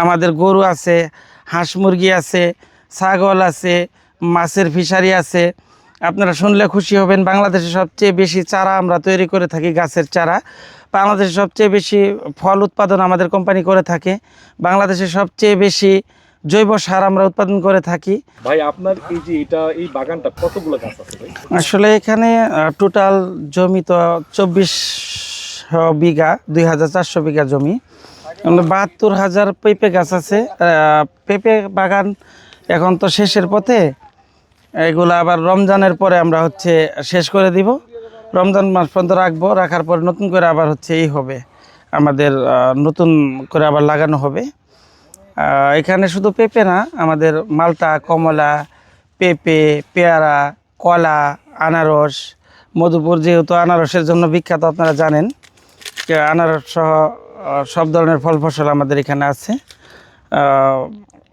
আমাদের গরু আছে, হাঁস মুরগি আছে, ছাগল আছে, মাছের ফিশারি আছে। আপনারা শুনলে খুশি হবেন, বাংলাদেশে সবচেয়ে বেশি চারা আমরা তৈরি করে থাকি, গাছের চারা। বাংলাদেশে সবচেয়ে বেশি ফল উৎপাদন আমাদের কোম্পানি করে থাকে। বাংলাদেশে সবচেয়ে বেশি জৈব সার আমরা উৎপাদন করে থাকি। ভাই আপনার এই বাগানটা কতগুলো গাছ আছে ভাই? আসলে এখানে টোটাল জমি তো 24 বিঘা, 2400 বিঘা জমি। 72,000 পেঁপে গাছ আছে। পেঁপে বাগান এখন তো শেষের পথে, এগুলো আবার রমজানের পরে আমরা শেষ করে দিব। রমজান মাস পর্যন্ত রাখবো, রাখার পরে নতুন করে আবার এই হবে, আমাদের নতুন করে আবার লাগানো হবে। এখানে শুধু পেঁপে না, আমাদের মালটা, কমলা, পেঁপে, পেয়ারা, কলা, আনারস। মধুপুর যেহেতু আনারসের জন্য বিখ্যাত, আপনারা জানেন, আনারস সহ সব ধরনের ফল ফসল আমাদের এখানে আছে।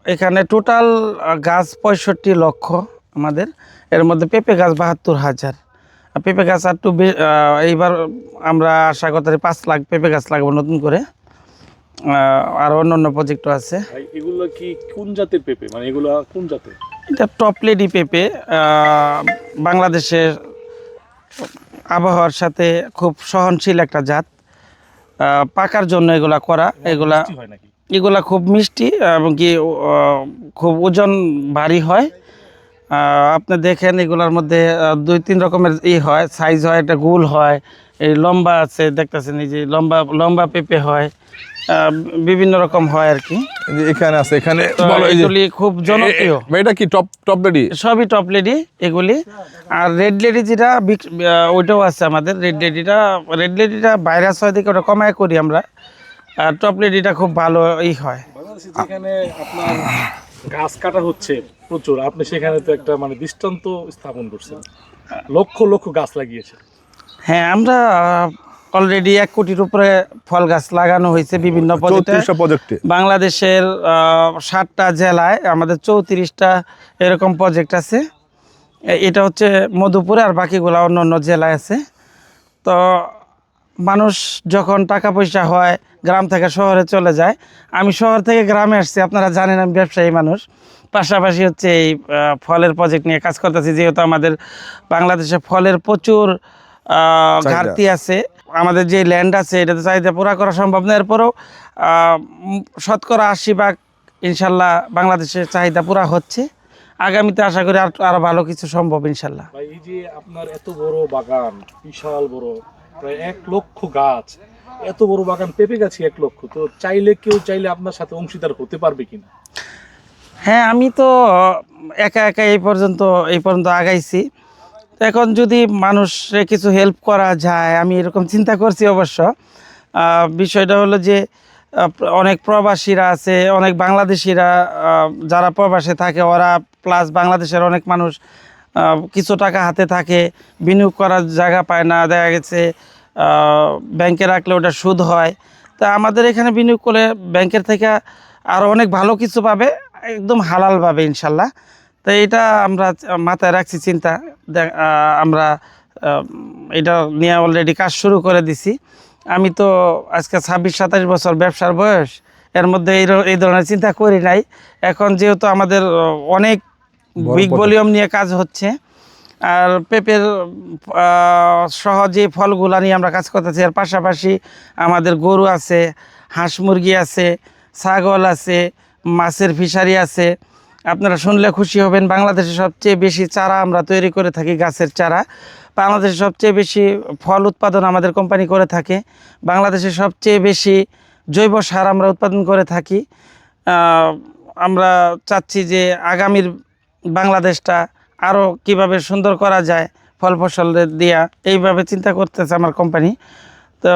এখানে টোটাল গাছ 65 লক্ষ আমাদের, এর মধ্যে পেঁপে গাছ 72,000। পেঁপে গাছ আর একটু এইবার আমরা আশা করতে 5 লাখ পেঁপে গাছ লাগাবো নতুন করে। আর অন্য প্রজেক্টও আছে। এগুলো কি কোন জাতের পেঁপে, মানে এগুলো কোন জাতের? এটা টপ লেডি পেঁপে, বাংলাদেশের আবহাওয়ার সাথে খুব সহনশীল একটা জাত। পাকার জন্য এগুলা করা। এগুলা খুব মিষ্টি এবং কি খুব ওজন ভারী হয়। আপনি দেখেন এগুলার মধ্যে 2-3 রকমের হয়, সাইজ হয়। একটা গোল হয়, এই লম্বা আছে, দেখতেছেন এই যে লম্বা লম্বা পেঁপে হয়, বিভিন্ন রকম হয় আর কি। এখানে আছে, এখানে এগুলি খুব জনপ্রিয়। এটা কি টপ লেডি? সবই টপ লেডি এগুলি। আর রেড লেডি যেটা ওইটাও আছে আমাদের। রেড লেডিটা ভাইরাস হয় দেখে ওটা কমায় করি আমরা। আর টপ লেডিটা খুব ভালো হয়। যেখানে আপনার গাছ কাটা হচ্ছে প্রচুর, আপনি সেখানে তো একটা মানে দৃষ্টান্ত স্থাপন করছেন, লক্ষ লক্ষ গাছ লাগিয়েছে। হ্যাঁ, আমরা অলরেডি 1 কোটির উপরে ফল গাছ লাগানো হয়েছে বিভিন্ন প্রজেক্টে। বাংলাদেশের 7টা জেলায় আমাদের 34টা এরকম প্রজেক্ট আছে। এটা মধুপুরে, আর বাকিগুলো অন্য জেলায় আছে। তো মানুষ যখন টাকা পয়সা হয় গ্রাম থেকে শহরে চলে যায়। আমি শহর থেকে গ্রামে আসছি, আপনারা জানেন আমি ব্যবসায়ী মানুষ। পাশাপাশি এই ফলের প্রজেক্ট নিয়ে কাজ করতেছি, যেহেতু আমাদের বাংলাদেশে ফলের প্রচুর ঘাটতি আছে। আমাদের যে ল্যান্ড আছে এটাতে চাহিদা পুরা করা সম্ভব না, এরপরেও 80% ইনশাল্লাহ বাংলাদেশের চাহিদা পুরা হচ্ছে। আগামীতে আশা করি আরো ভালো কিছু সম্ভব ইনশাল্লাহ। ভাই এই যে আপনার এত বড় বাগান, বিশাল বড়, প্রায় 1 লক্ষ গাছ, এত বড় বাগান, পেঁপে গাছই 1 লক্ষ, তো কেউ চাইলে আপনার সাথে অংশীদার হতে পারবে কিনা? হ্যাঁ, আমি তো একা এই পর্যন্ত আগাইছি। এখন যদি মানুষে কিছু হেল্প করা যায়, আমি এরকম চিন্তা করছি অবশ্য। বিষয়টা হলো যে অনেক প্রবাসীরা আছে, অনেক বাংলাদেশিরা যারা প্রবাসে থাকে, ওরা প্লাস বাংলাদেশের অনেক মানুষ কিছু টাকা হাতে থাকে, বিনিয়োগ করার জায়গা পায় না। দেখা গেছে ব্যাংকে রাখলে ওটা সুদ হয়। তা আমাদের এখানে বিনিয়োগ করলে ব্যাংকের থেকে আরও অনেক ভালো কিছু পাবে, একদম হালালভাবে ইনশাল্লাহ। তো এটা আমরা মাথায় রাখছি চিন্তা। আমরা এটা নিয়ে অলরেডি কাজ শুরু করে দিছি। আমি তো আজকে 26-27 বছর ব্যবসার বয়স, এর মধ্যে এই ধরনের চিন্তা করি নাই। এখন যেহেতু আমাদের অনেক বিগ ভলিউম নিয়ে কাজ হচ্ছে, আর পেঁপের সহ যে ফলগুলা নিয়ে আমরা কাজ করতেছি, এর পাশাপাশি আমাদের গরু আছে, হাঁস মুরগি আছে, ছাগল আছে, মাছের ফিশারি আছে। আপনারা শুনলে খুশি হবেন, বাংলাদেশে সবচেয়ে বেশি চারা আমরা তৈরি করে থাকি, গাছের চারা। বাংলাদেশে সবচেয়ে বেশি ফল উৎপাদন আমাদের কোম্পানি করে থাকে। বাংলাদেশে সবচেয়ে বেশি জৈব সার আমরা উৎপাদন করে থাকি। আমরা চাচ্ছি যে আগামীর বাংলাদেশটা আরও কিভাবে সুন্দর করা যায় ফল ফসল দিয়া, এইভাবে চিন্তা করতেছে আমার কোম্পানি। তো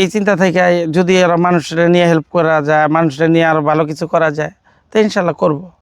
এই চিন্তা থেকে যদি আরও মানুষের নিয়ে হেল্প করা যায়, মানুষের নিয়ে আরও ভালো কিছু করা যায়, তো ইনশাল্লাহ করব।